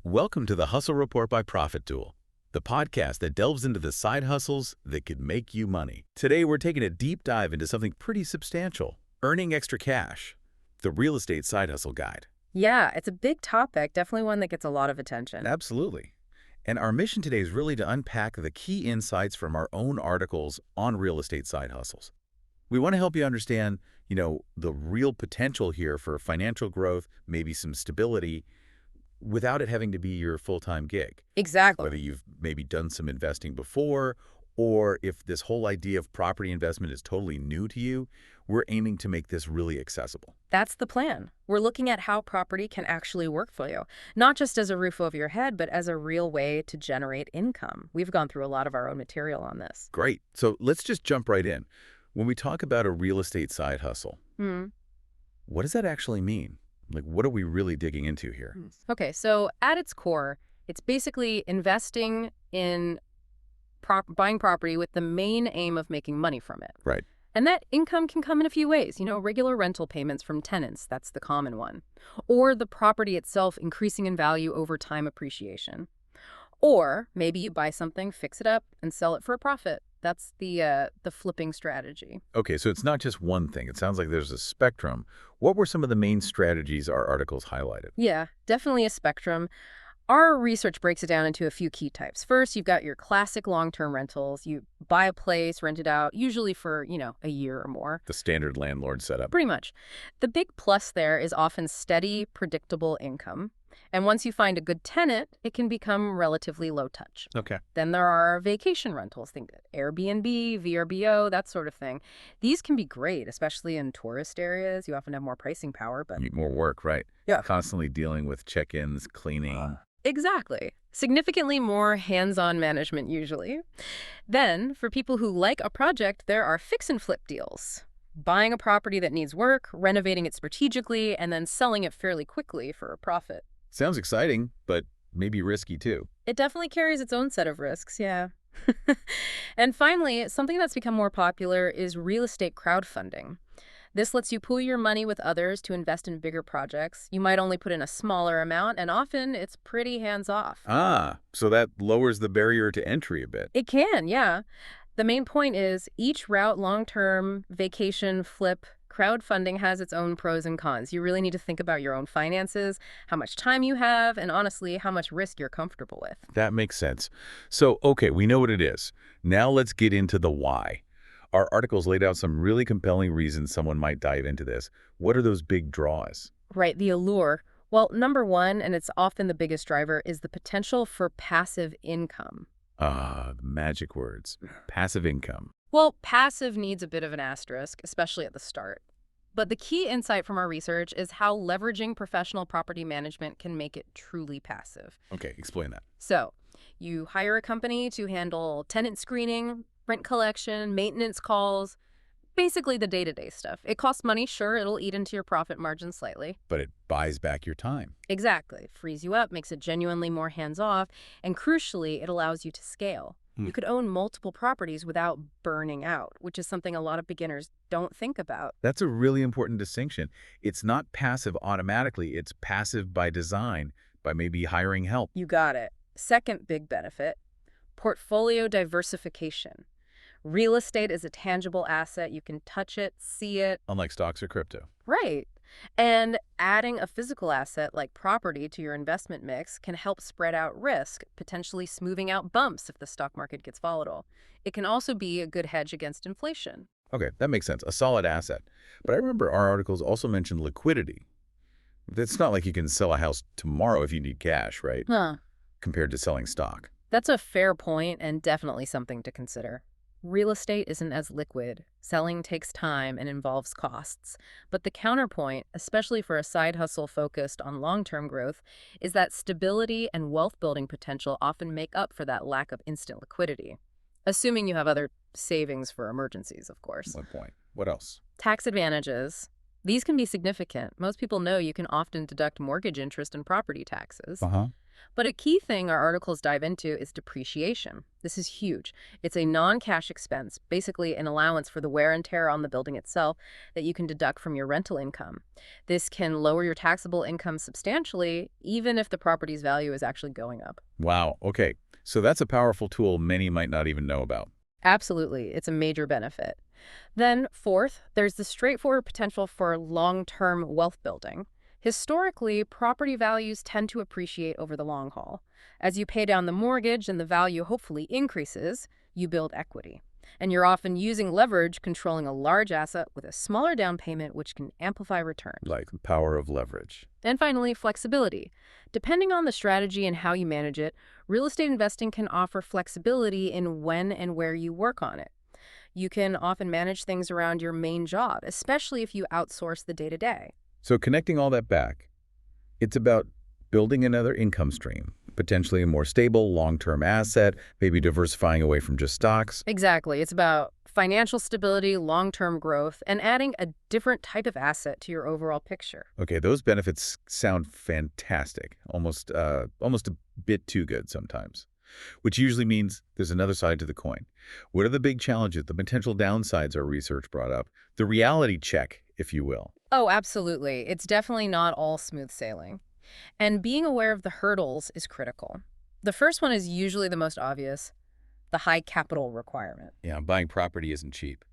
Welcome to the Hustle Report by Profit Tool, the podcast that delves into the side hustles that could make you money. Today, we're taking a deep dive into something pretty substantial, earning extra cash, the real estate side hustle guide. Yeah, it's a big topic, definitely one that gets a lot of attention. Absolutely. And our mission today is really to unpack the key insights from our own articles on real estate side hustles. We want to help you understand, the real potential here for financial growth, maybe some stability, without it having to be your full-time gig. Exactly. Whether you've maybe done some investing before, or if this whole idea of property investment is totally new to you, we're aiming to make this really accessible. That's the plan. We're looking at how property can actually work for you, not just as a roof over your head, but as a real way to generate income. We've gone through a lot of our own material on this. Great. So let's just jump right in. When we talk about a real estate side hustle, what does that actually mean? Like, what are we really digging into here? Okay, so at its core, it's basically investing in buying property with the main aim of making money from it. Right. And that income can come in a few ways. Regular rental payments from tenants, that's the common one. Or the property itself increasing in value over time appreciation. Or maybe you buy something, fix it up, and sell it for a profit. That's the flipping strategy. Okay, so it's not just one thing. It sounds like there's a spectrum. What were some of the main strategies our articles highlighted? Yeah, definitely a spectrum. Our research breaks it down into a few key types. First, you've got your classic long-term rentals. You buy a place, rent it out, usually for, a year or more. The standard landlord setup. Pretty much. The big plus there is often steady, predictable income. And once you find a good tenant, it can become relatively low touch. Okay. Then there are vacation rentals, think Airbnb, VRBO, that sort of thing. These can be great, especially in tourist areas. You often have more pricing power, but... More work, right? Yeah. Constantly dealing with check-ins, cleaning. Exactly. Significantly more hands-on management usually. Then, for people who like a project, there are fix and flip deals. Buying a property that needs work, renovating it strategically, and then selling it fairly quickly for a profit. Sounds exciting, but maybe risky too. It definitely carries its own set of risks, yeah. And finally, something that's become more popular is real estate crowdfunding. This lets you pool your money with others to invest in bigger projects. You might only put in a smaller amount, and often it's pretty hands-off. Ah, so that lowers the barrier to entry a bit. It can, yeah. The main point is each route, long-term, vacation, flip, crowdfunding has its own pros and cons. You really need to think about your own finances, how much time you have, and honestly, how much risk you're comfortable with. That makes sense. So, okay, we know what it is. Now let's get into the why. Our articles laid out some really compelling reasons someone might dive into this. What are those big draws? Right, the allure. Well, number one, and it's often the biggest driver, is the potential for passive income. Ah, the magic words. Passive income. Well, passive needs a bit of an asterisk, especially at the start. But the key insight from our research is how leveraging professional property management can make it truly passive. Okay, explain that. So, you hire a company to handle tenant screening, rent collection, maintenance calls, basically the day-to-day stuff. It costs money, sure, it'll eat into your profit margin slightly. But it buys back your time. Exactly. Frees you up, makes it genuinely more hands-off, and crucially, it allows you to scale. You could own multiple properties without burning out, which is something a lot of beginners don't think about. That's a really important distinction. It's not passive automatically. It's passive by design, by maybe hiring help. You got it. Second big benefit, portfolio diversification. Real estate is a tangible asset. You can touch it, see it. Unlike stocks or crypto. Right. And adding a physical asset like property to your investment mix can help spread out risk, potentially smoothing out bumps if the stock market gets volatile. It can also be a good hedge against inflation. Okay, that makes sense. A solid asset. But I remember our articles also mentioned liquidity. It's not like you can sell a house tomorrow if you need cash, right? Compared to selling stock. That's a fair point and definitely something to consider. Real estate isn't as liquid. Selling takes time and involves costs. But the counterpoint, especially for a side hustle focused on long-term growth, is that stability and wealth-building potential often make up for that lack of instant liquidity. Assuming you have other savings for emergencies, of course. One point. What else? Tax advantages. These can be significant. Most people know you can often deduct mortgage interest and property taxes. But a key thing our articles dive into is depreciation. This is huge. It's a non-cash expense, basically an allowance for the wear and tear on the building itself that you can deduct from your rental income. This can lower your taxable income substantially, even if the property's value is actually going up. Wow. Okay. So that's a powerful tool many might not even know about. Absolutely, it's a major benefit. Then, fourth, there's the straightforward potential for long-term wealth building. Historically, property values tend to appreciate over the long haul. As you pay down the mortgage and the value hopefully increases, you build equity. And you're often using leverage controlling a large asset with a smaller down payment, which can amplify returns. Like the power of leverage. And finally, flexibility. Depending on the strategy and how you manage it, real estate investing can offer flexibility in when and where you work on it. You can often manage things around your main job, especially if you outsource the day-to-day. So connecting all that back, it's about building another income stream, potentially a more stable long-term asset, maybe diversifying away from just stocks. Exactly. It's about financial stability, long-term growth, and adding a different type of asset to your overall picture. Okay, those benefits sound fantastic, almost a bit too good sometimes, which usually means there's another side to the coin. What are the big challenges, the potential downsides our research brought up, the reality check, if you will? Oh, absolutely. It's definitely not all smooth sailing. And being aware of the hurdles is critical. The first one is usually the most obvious, the high capital requirement. Yeah, buying property isn't cheap.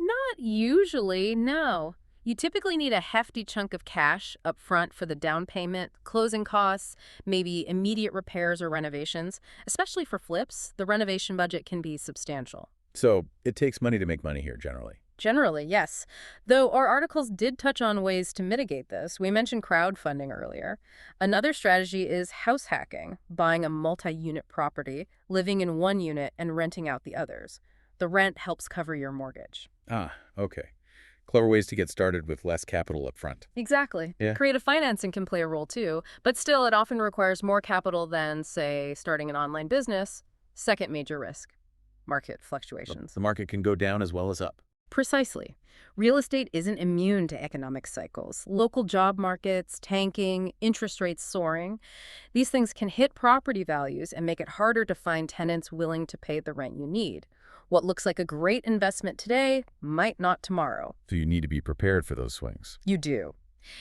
Not usually, no. You typically need a hefty chunk of cash up front for the down payment, closing costs, maybe immediate repairs or renovations. Especially for flips, the renovation budget can be substantial. So it takes money to make money here, generally. Generally, yes. Though our articles did touch on ways to mitigate this. We mentioned crowdfunding earlier. Another strategy is house hacking, buying a multi-unit property, living in one unit, and renting out the others. The rent helps cover your mortgage. Ah, okay. Clever ways to get started with less capital up front. Exactly. Yeah. Creative financing can play a role too, but still it often requires more capital than, say, starting an online business. Second major risk, market fluctuations. The market can go down as well as up. Precisely. Real estate isn't immune to economic cycles. Local job markets, tanking, interest rates soaring. These things can hit property values and make it harder to find tenants willing to pay the rent you need. What looks like a great investment today might not tomorrow. So you need to be prepared for those swings. You do.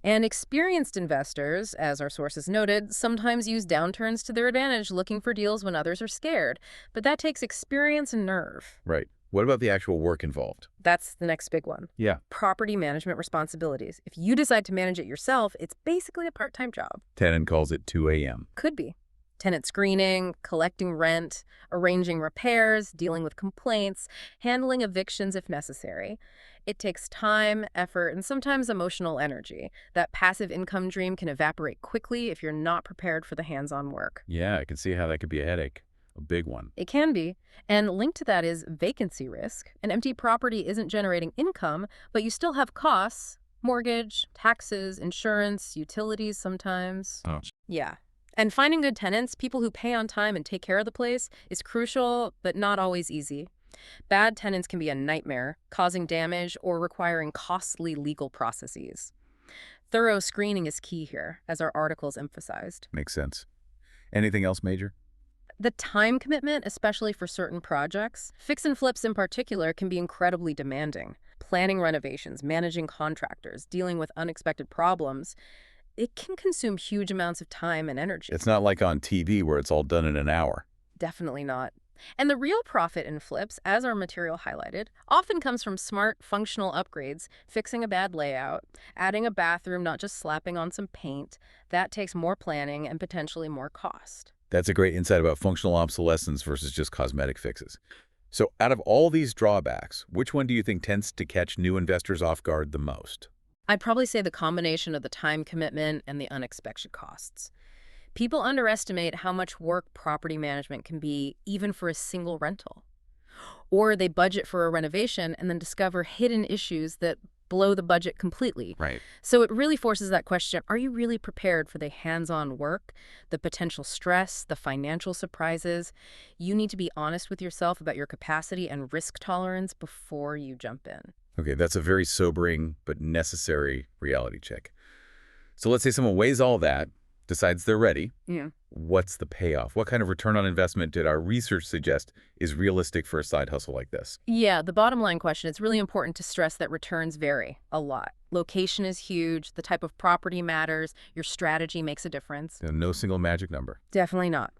And experienced investors, as our sources noted, sometimes use downturns to their advantage, looking for deals when others are scared. But that takes experience and nerve. Right. What about the actual work involved? That's the next big one. Yeah. Property management responsibilities. If you decide to manage it yourself, it's basically a part-time job. Tenant calls it 2 a.m. Could be. Tenant screening, collecting rent, arranging repairs, dealing with complaints, handling evictions if necessary. It takes time, effort, and sometimes emotional energy. That passive income dream can evaporate quickly if you're not prepared for the hands-on work. Yeah, I can see how that could be a headache. A big one. It can be. And linked to that is vacancy risk. An empty property isn't generating income, but you still have costs, mortgage, taxes, insurance, utilities sometimes. Oh. Yeah. And finding good tenants, people who pay on time and take care of the place, is crucial, but not always easy. Bad tenants can be a nightmare, causing damage or requiring costly legal processes. Thorough screening is key here, as our articles emphasized. Makes sense. Anything else major? The time commitment, especially for certain projects, fix and flips in particular, can be incredibly demanding. Planning renovations, managing contractors, dealing with unexpected problems, it can consume huge amounts of time and energy. It's not like on TV where it's all done in an hour. Definitely not. And the real profit in flips, as our material highlighted, often comes from smart, functional upgrades, fixing a bad layout, adding a bathroom, not just slapping on some paint. That takes more planning and potentially more cost. That's a great insight about functional obsolescence versus just cosmetic fixes. So out of all these drawbacks, which one do you think tends to catch new investors off guard the most? I'd probably say the combination of the time commitment and the unexpected costs. People underestimate how much work property management can be, even for a single rental. Or they budget for a renovation and then discover hidden issues that blow the budget completely. Right. So it really forces that question, are you really prepared for the hands-on work, the potential stress, the financial surprises? You need to be honest with yourself about your capacity and risk tolerance before you jump in. Okay, that's a very sobering but necessary reality check. So let's say someone weighs all that, decides they're ready. Yeah. What's the payoff? What kind of return on investment did our research suggest is realistic for a side hustle like this? Yeah, the bottom line question, it's really important to stress that returns vary a lot. Location is huge, the type of property matters, your strategy makes a difference. No single magic number. Definitely not.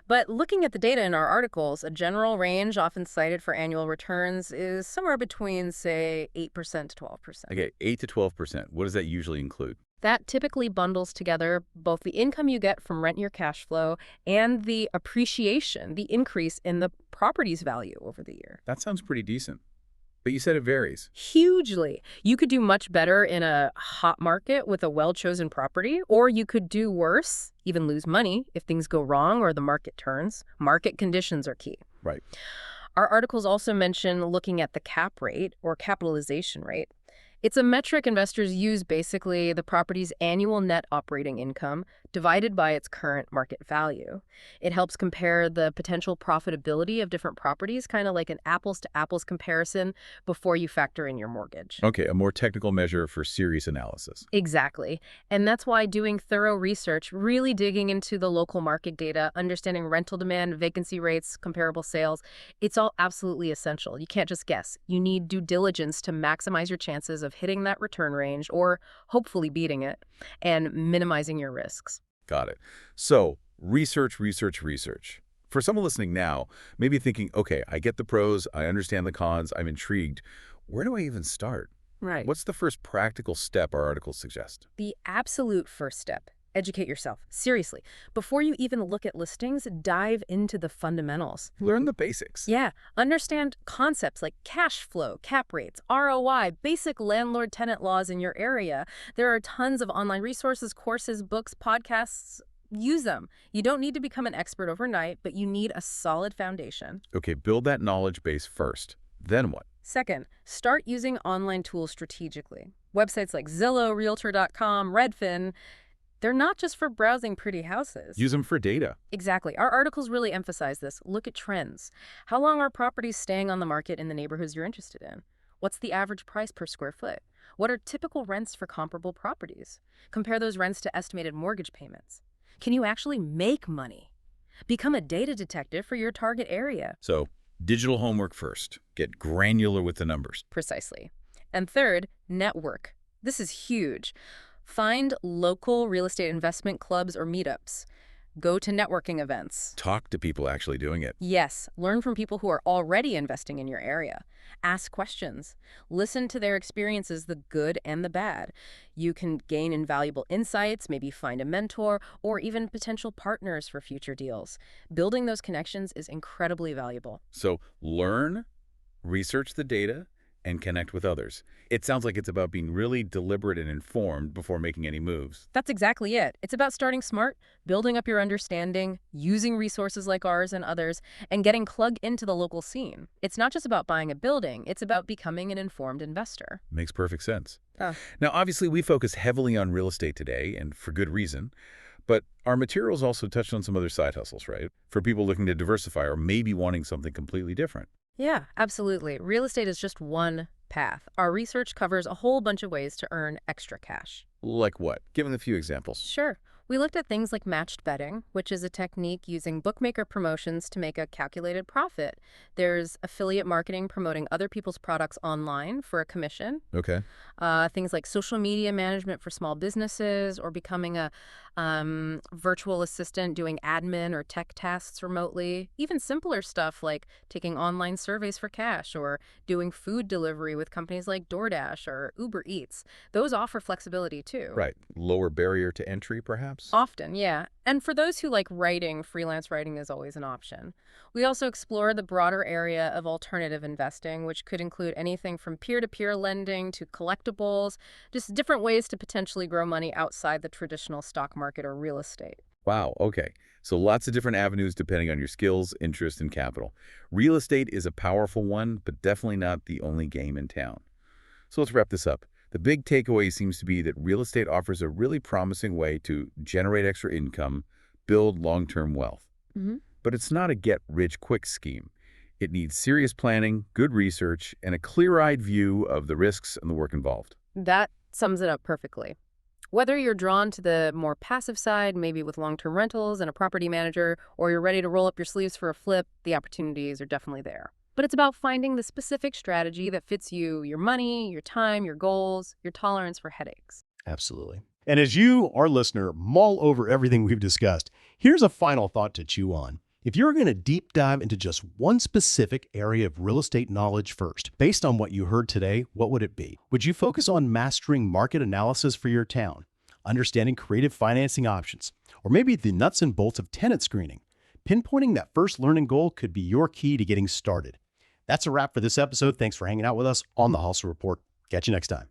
But looking at the data in our articles, a general range often cited for annual returns is somewhere between, say, 8% to 12%. Okay, 8 to 12%. What does that usually include? That typically bundles together both the income you get from rent your cash flow and the appreciation, the increase in the property's value over the year. That sounds pretty decent. But you said it varies. Hugely. You could do much better in a hot market with a well-chosen property, or you could do worse, even lose money if things go wrong or the market turns. Market conditions are key. Right. Our articles also mention looking at the cap rate or capitalization rate. It's a metric investors use, basically the property's annual net operating income divided by its current market value. It helps compare the potential profitability of different properties, kind of like an apples-to-apples comparison before you factor in your mortgage. Okay, a more technical measure for serious analysis. Exactly. And that's why doing thorough research, really digging into the local market data, understanding rental demand, vacancy rates, comparable sales, it's all absolutely essential. You can't just guess. You need due diligence to maximize your chances of hitting that return range or hopefully beating it and minimizing your risks. Got it. So, research, research, research. For someone listening now, maybe thinking, okay, I get the pros, I understand the cons, I'm intrigued. Where do I even start? Right. What's the first practical step our articles suggest? The absolute first step. Educate yourself. Seriously. Before you even look at listings, dive into the fundamentals. Learn the basics. Yeah, understand concepts like cash flow, cap rates, ROI, basic landlord-tenant laws in your area. There are tons of online resources, courses, books, podcasts. Use them. You don't need to become an expert overnight, but you need a solid foundation. Okay, build that knowledge base first. Then what? Second, start using online tools strategically. Websites like Zillow, Realtor.com, Redfin, they're not just for browsing pretty houses. Use them for data. Exactly. Our articles really emphasize this. Look at trends. How long are properties staying on the market in the neighborhoods you're interested in? What's the average price per square foot? What are typical rents for comparable properties? Compare those rents to estimated mortgage payments. Can you actually make money? Become a data detective for your target area. So, digital homework first. Get granular with the numbers. Precisely. And third, network. This is huge. Find local real estate investment clubs or meetups. Go to networking events. Talk to people actually doing it. Yes, learn from people who are already investing in your area. Ask questions. Listen to their experiences, the good and the bad. You can gain invaluable insights, maybe find a mentor, or even potential partners for future deals. Building those connections is incredibly valuable. So, learn, research the data, and connect with others. It sounds like it's about being really deliberate and informed before making any moves. That's exactly it. It's about starting smart, building up your understanding, using resources like ours and others, and getting plugged into the local scene. It's not just about buying a building, it's about becoming an informed investor. Makes perfect sense. Oh. Now, obviously, we focus heavily on real estate today, and for good reason. But our materials also touched on some other side hustles, right? For people looking to diversify or maybe wanting something completely different. Yeah, absolutely. Real estate is just one path. Our research covers a whole bunch of ways to earn extra cash. Like what? Give them a few examples. Sure. We looked at things like matched betting, which is a technique using bookmaker promotions to make a calculated profit. There's affiliate marketing, promoting other people's products online for a commission. Okay. Things like social media management for small businesses, or becoming a virtual assistant doing admin or tech tasks remotely. Even simpler stuff like taking online surveys for cash or doing food delivery with companies like DoorDash or Uber Eats. Those offer flexibility too. Right. Lower barrier to entry, perhaps? Often, yeah. And for those who like writing, freelance writing is always an option. We also explore the broader area of alternative investing, which could include anything from peer-to-peer lending to collectibles, just different ways to potentially grow money outside the traditional stock market or real estate. Wow, okay. So lots of different avenues depending on your skills, interest, and capital. Real estate is a powerful one, but definitely not the only game in town. So let's wrap this up. The big takeaway seems to be that real estate offers a really promising way to generate extra income, build long-term wealth. Mm-hmm. But it's not a get-rich-quick scheme. It needs serious planning, good research, and a clear-eyed view of the risks and the work involved. That sums it up perfectly. Whether you're drawn to the more passive side, maybe with long-term rentals and a property manager, or you're ready to roll up your sleeves for a flip, the opportunities are definitely there. But it's about finding the specific strategy that fits you, your money, your time, your goals, your tolerance for headaches. Absolutely. And as you, our listener, mull over everything we've discussed, here's a final thought to chew on. If you're going to deep dive into just one specific area of real estate knowledge first, based on what you heard today, what would it be? Would you focus on mastering market analysis for your town, understanding creative financing options, or maybe the nuts and bolts of tenant screening? Pinpointing that first learning goal could be your key to getting started. That's a wrap for this episode. Thanks for hanging out with us on the Hustle Report. Catch you next time.